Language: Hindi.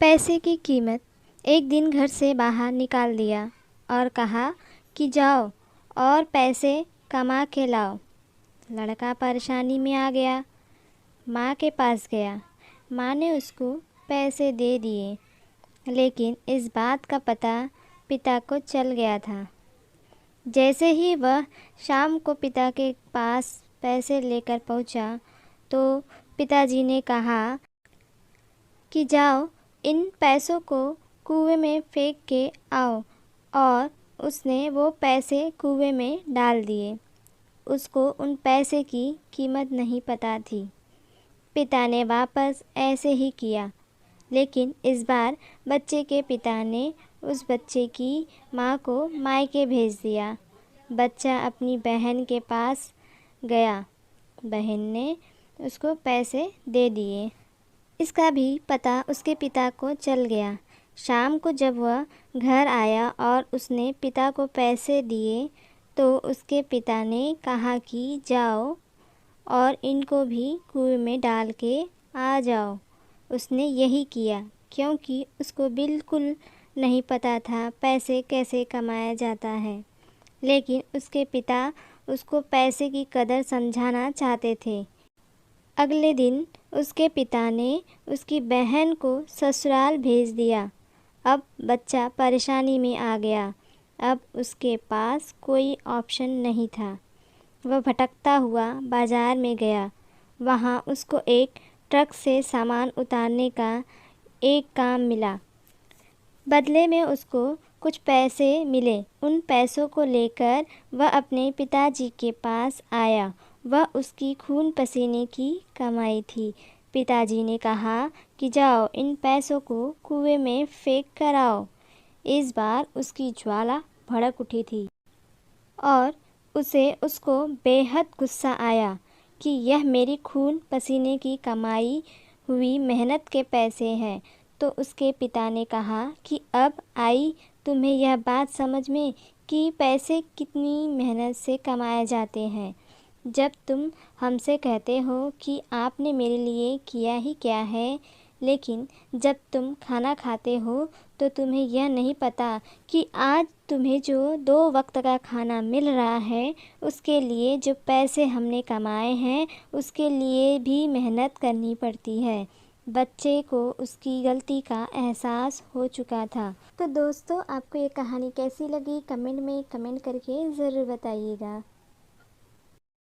पैसे की कीमत। एक दिन घर से बाहर निकाल दिया और कहा कि जाओ और पैसे कमा के लाओ। लड़का परेशानी में आ गया, माँ के पास गया। माँ ने उसको पैसे दे दिए, लेकिन इस बात का पता पिता को चल गया था। जैसे ही वह शाम को पिता के पास पैसे लेकर पहुँचा, तो पिताजी ने कहा कि जाओ इन पैसों को कुएं में फेंक के आओ। और उसने वो पैसे कुएं में डाल दिए। उसको उन पैसे की कीमत नहीं पता थी। पिता ने वापस ऐसे ही किया, लेकिन इस बार बच्चे के पिता ने उस बच्चे की माँ को मायके भेज दिया। बच्चा अपनी बहन के पास गया। बहन ने उसको पैसे दे दिए। इसका भी पता उसके पिता को चल गया। शाम को जब वह घर आया और उसने पिता को पैसे दिए, तो उसके पिता ने कहा कि जाओ और इनको भी कुएं में डाल के आ जाओ। उसने यही किया, क्योंकि उसको बिल्कुल नहीं पता था पैसे कैसे कमाया जाता है। लेकिन उसके पिता उसको पैसे की कदर समझाना चाहते थे। अगले दिन उसके पिता ने उसकी बहन को ससुराल भेज दिया। अब बच्चा परेशानी में आ गया। अब उसके पास कोई ऑप्शन नहीं था। वह भटकता हुआ बाज़ार में गया। वहाँ उसको एक ट्रक से सामान उतारने का एक काम मिला। बदले में उसको कुछ पैसे मिले। उन पैसों को लेकर वह अपने पिताजी के पास आया। वह उसकी खून पसीने की कमाई थी। पिताजी ने कहा कि जाओ इन पैसों को कुएं में फेंक कर आओ। इस बार उसकी ज्वाला भड़क उठी थी और उसको बेहद गुस्सा आया कि यह मेरी खून पसीने की कमाई हुई मेहनत के पैसे हैं। तो उसके पिता ने कहा कि अब आई तुम्हें यह बात समझ में कि पैसे कितनी मेहनत से कमाए जाते हैं। जब तुम हमसे कहते हो कि आपने मेरे लिए किया ही क्या है, लेकिन जब तुम खाना खाते हो तो तुम्हें यह नहीं पता कि आज तुम्हें जो 2 वक्त का खाना मिल रहा है, उसके लिए जो पैसे हमने कमाए हैं, उसके लिए भी मेहनत करनी पड़ती है। बच्चे को उसकी गलती का एहसास हो चुका था। तो दोस्तों, आपको ये कहानी कैसी लगी कमेंट में कमेंट करके ज़रूर बताइएगा।